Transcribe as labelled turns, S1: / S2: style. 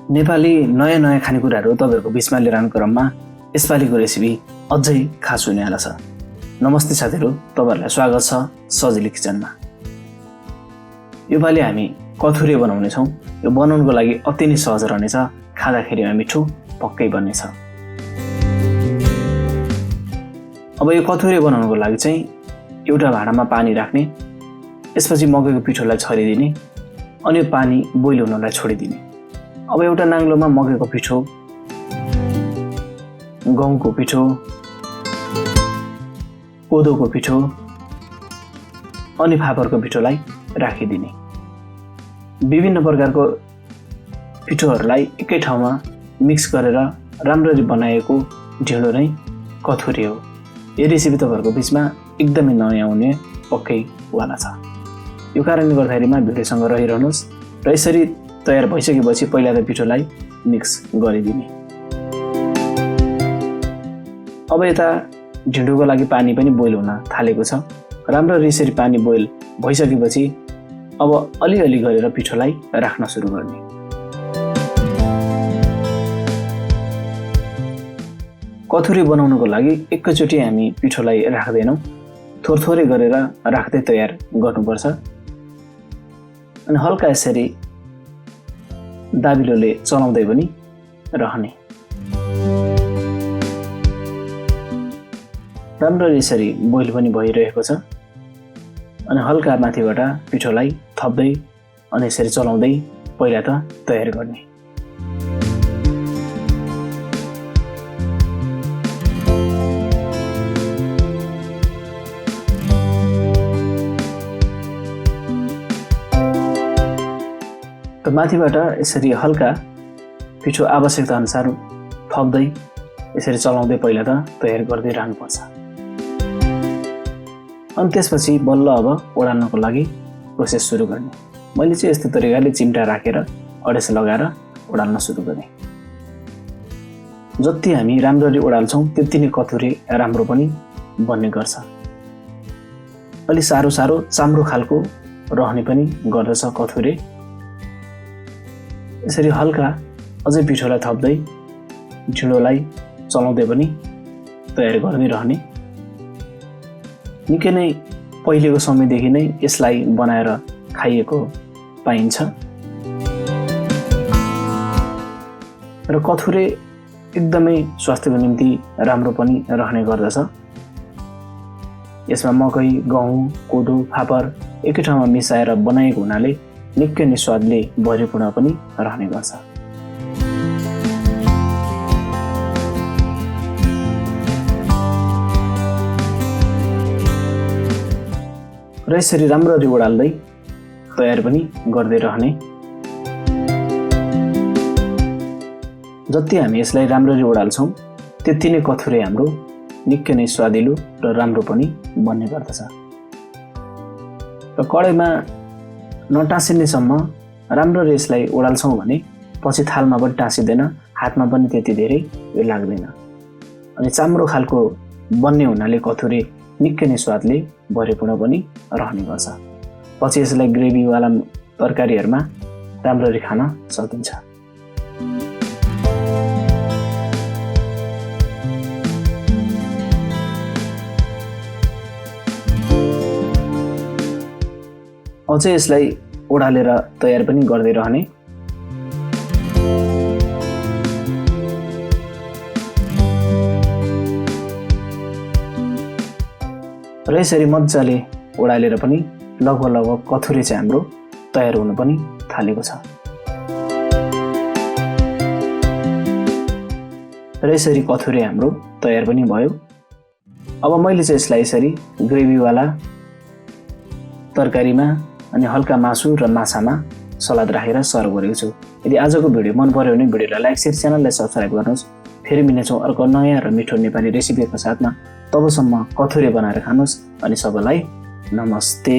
S1: नेपाली नयाँ खानेकुराहरू तपाईहरुको बीचमा लिएर आउने क्रममा यसपालिको रेसिपी अझै खास हुनेवाला छ। नमस्ते साथीहरु, तपाईहरुलाई स्वागत छ सजिलो किचनमा। योपालि हामी कथुरे बनाउने छौं। यो बनाउनको लागि अति नै सहज रहनेछ, खाँदाखेरिमा मिठो पक्कै बन्नेछ। अब यो कथुरे बनाउनको लागि चाहिँ एउटा भाँडामा पानी राख्ने, यसपछि मकैको पिठोलाई छरिदिने अनि पानी बोइल हुनलाई छोडिदिने। अब एउटा नाङ्लोमा मकैको पिठो, गहुँको पिठो, कोदोको पिठो अनि फापरको पिठोलाई राखिदिने। विभिन्न प्रकारको पिठोहरूलाई एकै ठाउँमा मिक्स गरेर राम्ररी बनाएको ढिँडो नै कथुरे हो। यो रेसिपी तपाईहरुको बीचमा एकदमै नयाँ हुने पक्कै वाला छ। यो कारणले गर्दाखेरिमा भिडियोसँग रहिरहनुहोस् र यसरी तयार भइसकेपछि पहिला त पिठोलाई मिक्स गरिदिने। अब यता ढिँडोको लागि पानी पनि बोइल हुन थालेको छ। राम्ररी यसरी पानी बोइल भइसकेपछि अब अलिअलि गरेर पिठोलाई राख्न सुरु गर्ने। कथुरे बनाउनको लागि एकैचोटि हामी पिठोलाई राख्दैनौं, थोरै गरेर राख्दै तयार गर्नुपर्छ। अनि हल्का यसरी दाबिलोले चलाउँदै पनि रहने। राम्ररी यसरी बोइल पनि भइरहेको छ अनि हल्का माथिबाट पिठोलाई थप्दै अनि यसरी चलाउँदै पहिला त तयार गर्ने। त माथिबाट यसरी हल्का पिठो आवश्यकता अनुसार थप्दै यसरी चलाउँदै पहिला त तयार गर्दै रहनुपर्छ। अनि त्यसपछि बल्ल अब ओडाल्नको लागि प्रोसेस सुरु गर्ने। मैले चाहिँ यस्तो तरिकाले चिम्टा राखेर अडेस लगाएर ओडाल्न सुरु गरेँ। जति हामी राम्ररी ओडाल्छौं त्यति नै कथुरे राम्रो पनि बन्ने गर्छ। अलि सारो चाम्रो खालको रहने पनि गर्दछ कथुरे। यसरी हल्का अझै पिठोलाई थप्दै ढिँडोलाई चलाउँदै पनि तयार गर्दै रहने। निकै नै पहिलेको समयदेखि नै यसलाई बनाएर खाइएको पाइन्छ र कथुरे एकदमै स्वास्थ्यको निम्ति राम्रो पनि रहने गर्दछ। यसमा मकै, गहुँ, कोदो, फापर एकै ठाउँमा मिसाएर बनाएको हुनाले निकै नै स्वादले भरिपूर्ण पनि रहने गर्छ। र यसरी राम्ररी ओडाल्दै तयार पनि गर्दै रहने। जति हामी यसलाई राम्ररी ओडाल्छौं त्यति नै कथुरे हाम्रो निकै नै स्वादिलो र राम्रो पनि बन्ने गर्दछ। र कडाईमा नटाँसिनेसम्म राम्ररी यसलाई ओडाल्छौं भने पछि थालमा पनि टाँसिँदैन, हातमा पनि त्यति धेरै लाग्दैन। अनि चाम्रो खालको बन्ने हुनाले कथुरे निकै नै स्वादले भरिपूर्ण पनि रहने गर्छ। पछि यसलाई ग्रेभीवाला तरकारीहरूमा राम्ररी खान सकिन्छ। अझै यसलाई ओडालेर तयार पनि गर्दै रहने। र यसरी मजाले ओडालेर पनि लगभग कथुरे चाहिँ हाम्रो तयार हुन पनि थालेको छ। र यसरी कथुरे हाम्रो तयार पनि भयो। अब मैले चाहिँ यसलाई यसरी ग्रेभीवाला तरकारीमा अनि हल्का मासु र माछामा सलाद राखेर सर्भ गरेको छु। यदि आजको भिडियो मन पर्यो भने भिडियोलाई लाइक, शेयर, च्यानललाई सब्स्क्राइब गर्नुहोस्। फेरि मिल्नेछौँ अर्को नयाँ र मिठो नेपाली रेसिपीको साथमा। तबसम्म कथुरे बनाएर खानुहोस् अनि सबैलाई नमस्ते।